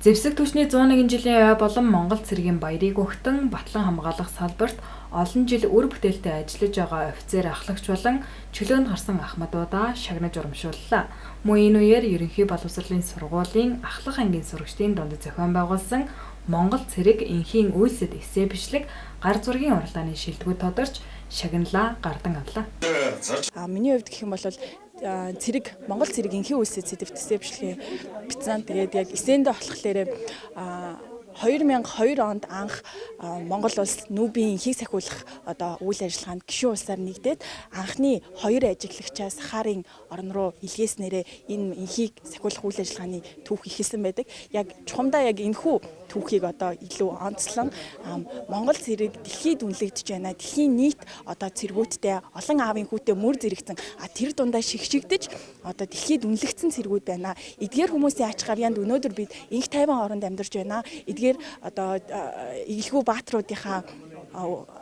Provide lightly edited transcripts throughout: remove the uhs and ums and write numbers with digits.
Зэвсэг түвшний 101 жилийн ой болон Монгол цэргийн баярыг өгтөн батлан хамгаалах салбарт олон жил үр бүтээлтэй ажиллаж байгаа офицер ахлагч болон чөлөөнд гарсан ахмадуудаа шагнаж урамшууллаа. Мөн энэ үеэр ерөнхий боловсролын сургуулийн ахлах ангийн сурагчдын дунд зохион байгуулсан Монгол цэрэг энхийн үйлсэд эсээ бичлэг гар зургийн уралдааны шилдэгүүд тодорч шагналаа гардан авлаа. Миний хувьд гэх юм бол Монгол цэрэг энхийн үйлсэд сэдвтсээ бичлэгээ бичсэн. Тэгээд яг эсэндээ болохоор 2002 онд анх Монгол улс нүүбийн энхийг сахиулах үйл ажиллагаанд гишүүн улсаар нэгдээд анхны 2 ажиглагчаас Сахарын орн руу илгээснээрээ энэ энхийг сахиулах үйл ажиллагааны түүх ихэлсэн байдаг. Яг чухамдаа яг энэхүү түүхийг илүү онцлон Монгол цэрэг дэлхийд үнэлэгдэж байна. Дэлхийн нийт цэргүүдтэй олон аавын хүүтэй мөр зэрэгцэн тэр дундаа шигшигдэж дэлхийд үнэлэгдсэн цэргүүд байна. Эдгээр хүмүүсийн ач гавьяанд өнөөдөр бид инх тайван оронд амьдарч байна. Эдгээр Игэлгүй баатруудынхаа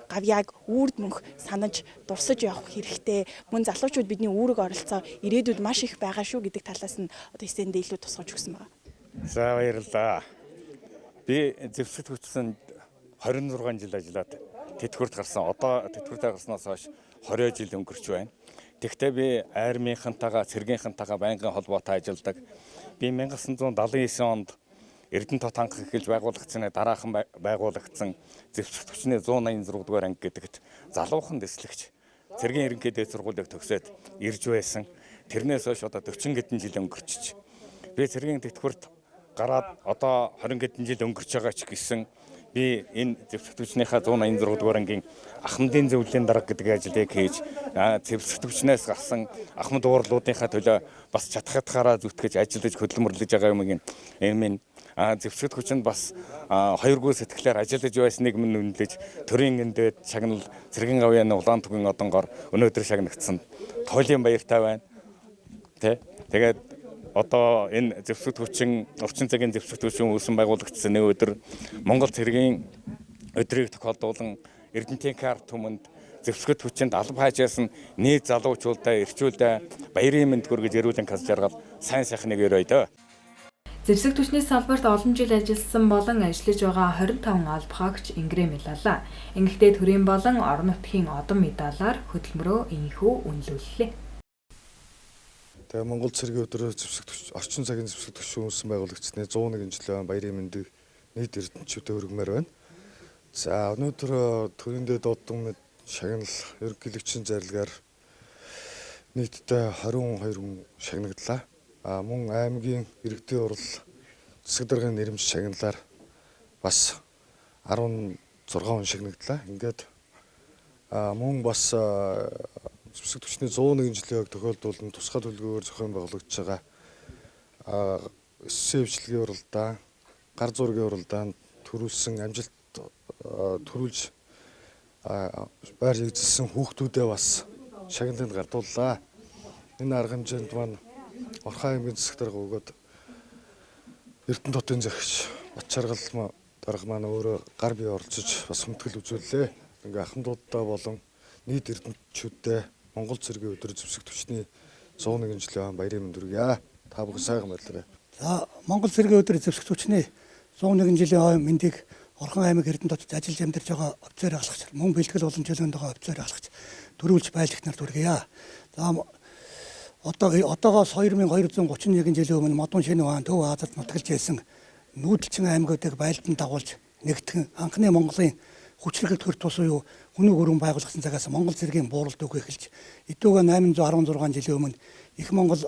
гавьяаг үрд мөнх санаж дурсаж явах хэрэгтэй. Мөн залуучууд бидний үүрэг оролцоо ирээдүйд маш их байгаа шүү гэдэг талаас нь эсэндээ илүү тусгаж өгсөн байна. За баярлалаа. Би зэвсэгт хүчсэн 26 жил ажиллаад тэтгэврт гарсан. Одоо тэтгэврт гарснаас хойш 20 жил өнгөрч байна. Тэгвэл би армийнхантайгаа, цэргийнхантайгаа байнгын холбоотой ажилладаг. Би 1979 онд Эрдэнэ тот анх эхэлж байгуулагдсны дараахан байгуулагдсан зэвсэгт хүчний 186 дугаар анги гэдэгт залуухан дэслэгч цэргийн ерөнхий дээд сургуулийг төгсөөд ирж байсан. Тэрнээс хойш одоо 40 хэдэн жил өнгөрчиж. Би цэргийн тэтгэврт гараад одоо 20 хэдэн жил өнгөрч байгаа ч гэсэн би энэ зэвсэгт хүчнийхаа 186 дугаар ангийн ахмадын зөвлөлийн дарга гэдэг ажлыг хийж зэвсэгт хүчнээс гарсан ахмад уурлуудынхаа төлөө бас чатгатгаараа зүтгэж ажиллаж хөдөлмөрлөж байгаа юм энэ зэвсэгт хүчинд бас хоёргүй сэтгэлээр ажиллаж байсныг минь үнэлж төрийн эндэд шагнал цэргийн гавьяаны улаан түгийн одонгоор өнөөдөр шагнагдсан туйлын баяртай байна. Тэгээд одоо энэ зэвсэгт хүчин орчин цагийн зэвсэгт хүчин үүсэн байгуулагдсан өдөр Монгол цэргийн өдрийг тохиолдуулан Эрдэнэтийн карт түмэнд зэвсэгт хүчинд алба хаажаас нь нийт залуучуудаа эрчүүлдэ баярын мэнд хүргэж эрүүлэн хас жаргал сайн сайхныг өрөөдөө. Зэвсэг түвшний салбарт олон жил ажилласан болон ажиллаж байгаа 25 алба хаагч ингрэм илаалаа. Ингэхдээ төрийн болон орон нутгийн одон медалаар хөдөлмөрөө инхүү үнэлүүллээ. Тэгээ Монгол цэргийн өдрөөр орчин цагийн зэвсэг түвшин үүсгэн байгуулагдсны 101 жилийн баярын мэндийг нийт эрдэнэчүүдэд өргөмөр байна. За өнөөдөр төрийн дэд одон шагнал ерөнхийлөгчийн зарилгаар нийтдээ 22 хүн шагнаглаа. Мөн аймгийн иргэдийн урал засаг даргын нэрмж шагналаар бас 16 хүн шагнагдлаа. Ингээд мөн бас зэвсэг түвшний 101 жилийн тохиолдуулан тусгай төлөвлөгөөр зохион байгуулагдж байгаа эсээ бичлэгийн уралдаан, гар зургийн уралдаанд төрүүлсэн амжилт төрүүлж байр эзэлсэн хүүхдүүдээ бас шагналыг гардууллаа. Энэ арга хэмжээнд маань Орхон аймгийн засаг дарга өгөөд Эрдэнэ хотын захирч Батчаргал дарга маань өөрөө гар бие оролцож бас хүндэтгэл үзүүллээ. Ингээ ахмадуудаа болон нийт эрдэнэчүүдэд Монгол цэргийн өдөр зэвсэг түвшний 101 жилийн баярын мэнд хүргье. Та бүхэн сайхан баярлалаа. За Монгол цэргийн өдөр зэвсэг түвшний 101 жилийн мэндийг Орхон аймаг Эрдэнэ хотод ажиллаж амьдарч байгаа офицер ахлагч, мөн бэлтгэл болон чөлөөнд байгаа офицер ахлагч төрүүлж байлагч нарт хүргье. За одоогоос 2231 жилийн өмнө Модон Шинэ хаан Төв Азад нутгалж байсан нүүдэлчин аймагуудыг байлдан дагуулж нэгтгэн анхны Монголын хүчрхэг төр тус уу хүнүг өргөн байгуулагдсан цагаас Монгол цэргийн бууралд үг эхэлж эдүүгээ 816 жилийн өмнө их Монгол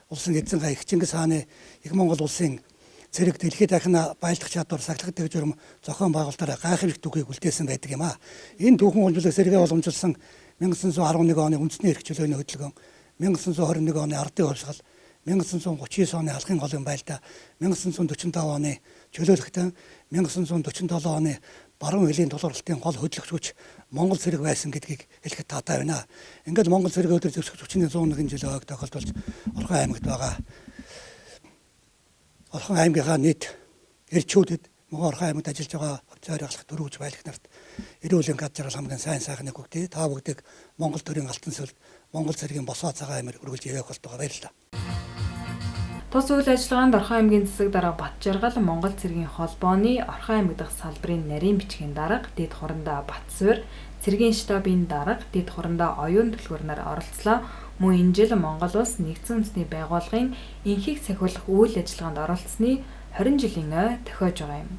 улсын эзэн гай их Чингис хааны их Монгол улсын цэрэг дэлхийд дахин байлдах чадвар сахилгадаг журам зохион байгуулалтаараа гайхамшиг түүхийг үлдээсэн байдаг юм а. Энэ түүхэн хөгжлөг сэргээ уламжилсан 1911 оны үндэсний эрх чөлөөний хөдөлгөөн 1921 оны ардын хувьсгал, 1939 оны алхын голын байлдаа, 1945 оны чөлөөлөлтөнд, 1947 оны баруун хилийн тулгуурлалтын гол хөдөлгөгч хүч Монгол цэрэг байсан гэдгийг хэлэхэд таатай байна. Ингээд Монгол цэргийн өдөр зэвсэг түвшний 101 жил ойг тохиолдуулж Орхон аймагт байгаа. Орхон аймгийнхаа нийт эрчүүдэд мөн Орхон аймагт ажиллаж байгаа офицер ахлах дөрвж байлах нарт эрүүлэн гад жаргал хамгийн сайн сайхныг өгдөө. Та бүгдийг Монгол төрийн алтан сүлд Монгол цэргийн босоо цагаан амир өргөлж явах болтойгоо баярлалаа. Тус үйл ажиллагаанд Орхон аймгийн засаг дарга Батжаргал Монгол цэргийн холбооны Орхон аймаг дахь салбарын нарийн бичгийн дарга Дэд Хурандаа Батсуур, цэргийн штабын дарга Дэд Хурандаа оюун түлхүүр нар оролцлоо. Мөн энэ жил Монгол улс нэгдсэн үндэсний байгууллагын энхийг сахиулах үйл ажиллагаанд оролцсны 20 жилийн ой тохиож байгаа юм.